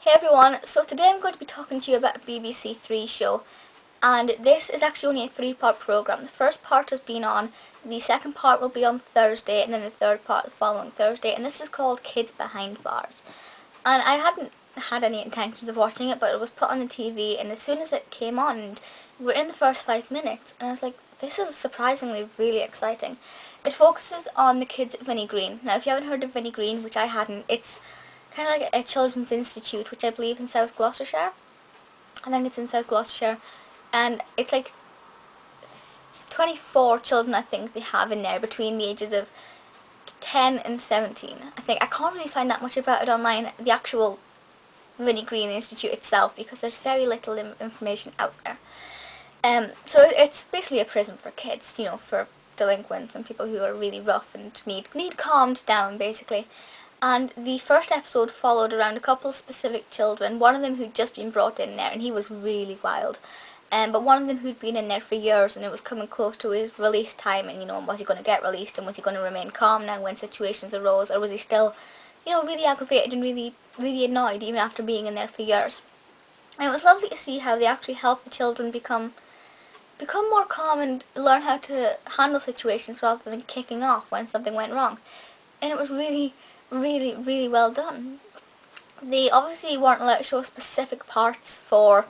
Hey everyone, so today I'm going to be talking to you about a BBC Three show, and this is actually only a three-part programme. The first part has been on, the second part will be on Thursday, and then the third part the following Thursday, and this is called Kids Behind Bars. And I hadn't had any intentions of watching it, but it was put on the TV, and as soon as it came on, and we were in the first 5 minutes, and I was like, this is surprisingly really exciting. It focuses on the kids at Vinnie Green. Now, if you haven't heard of Vinnie Green, which I hadn't, it's kind of like a children's institute, which I believe in South Gloucestershire. I think it's in South Gloucestershire, and it's like 24 children I think they have in there between the ages of 10 and 17. I think I can't really find that much about it online, the actual Vinnie Green Institute itself, because there's very little information out there. So it's basically a prison for kids, for delinquents and people who are really rough and need calmed down, basically. And the first episode followed around a couple of specific children, one of them who'd just been brought in there, and he was really wild. But one of them who'd been in there for years, and it was coming close to his release time, and, was he going to get released, and was he going to remain calm now when situations arose, or was he still, really aggravated and really, really annoyed even after being in there for years. And it was lovely to see how they actually helped the children become more calm and learn how to handle situations rather than kicking off when something went wrong. And it was really, really, really well done. They obviously weren't allowed to show specific parts for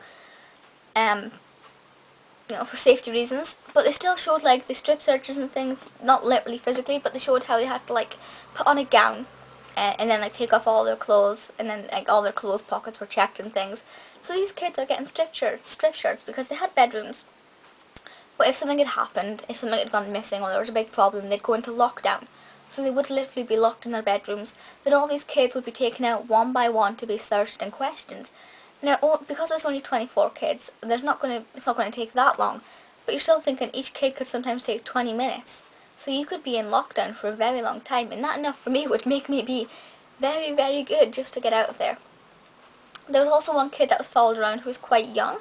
for safety reasons, but they still showed like the strip searches and things, not literally physically, but they showed how they had to like put on a gown and then like take off all their clothes, and then like all their clothes pockets were checked and things. So these kids are getting strip shirts because they had bedrooms. But if something had happened, if something had gone missing or there was a big problem, they'd go into lockdown. So they would literally be locked in their bedrooms. Then all these kids would be taken out one by one to be searched and questioned. Now, because there's only 24 kids, it's not going to take that long. But you're still thinking each kid could sometimes take 20 minutes. So you could be in lockdown for a very long time, and that enough for me would make me be very, very good just to get out of there. There was also one kid that was followed around who was quite young,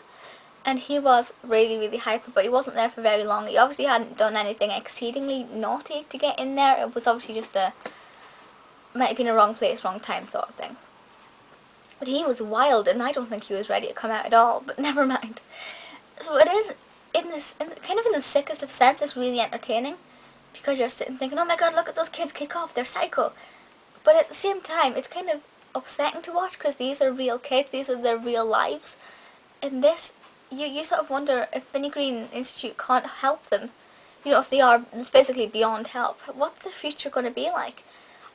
and he was really, really hyper, but he wasn't there for very long. He obviously hadn't done anything exceedingly naughty to get in there. It was obviously just might have been a wrong place, wrong time sort of thing. But he was wild, and I don't think he was ready to come out at all, but never mind. So it is, kind of in the sickest of sense, it's really entertaining, because you're sitting thinking, oh my god, look at those kids kick off, they're psycho. But at the same time, it's kind of upsetting to watch, because these are real kids, these are their real lives. And this, you sort of wonder if Vinnie Green Institute can't help them, if they are physically beyond help, what's the future going to be like?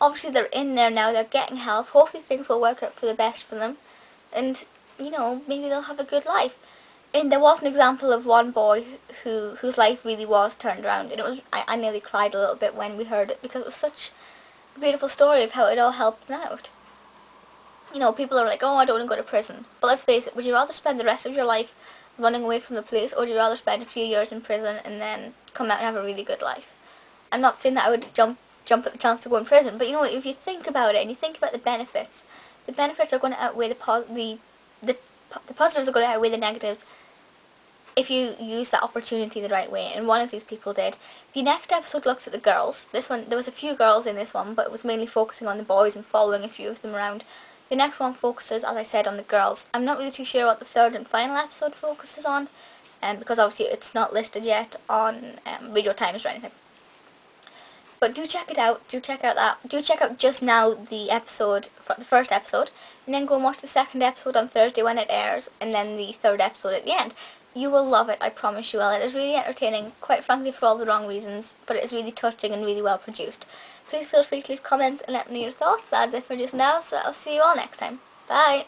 Obviously they're in there now, they're getting help, hopefully things will work out for the best for them, and, maybe they'll have a good life. And there was an example of one boy whose life really was turned around, and it was, I nearly cried a little bit when we heard it, because it was such a beautiful story of how it all helped him out. People are like, oh, I don't want to go to prison. But let's face it, would you rather spend the rest of your life running away from the police, or would you rather spend a few years in prison and then come out and have a really good life? I'm not saying that I would jump at the chance to go in prison, but if you think about it and you think about the benefits are going to outweigh the positives are going to outweigh the negatives if you use that opportunity the right way, and one of these people did. The next episode looks at the girls. This one, there was a few girls in this one, but it was mainly focusing on the boys and following a few of them around. The next one focuses, as I said, on the girls. I'm not really too sure what the third and final episode focuses on, because obviously it's not listed yet on Radio Times or anything. But do check it out. Do check out just now the first episode, and then go and watch the second episode on Thursday when it airs, and then the third episode at the end. You will love it, I promise you will. It is really entertaining, quite frankly for all the wrong reasons, but it is really touching and really well produced. Please feel free to leave comments and let me know your thoughts. That's it for just now, so I'll see you all next time. Bye!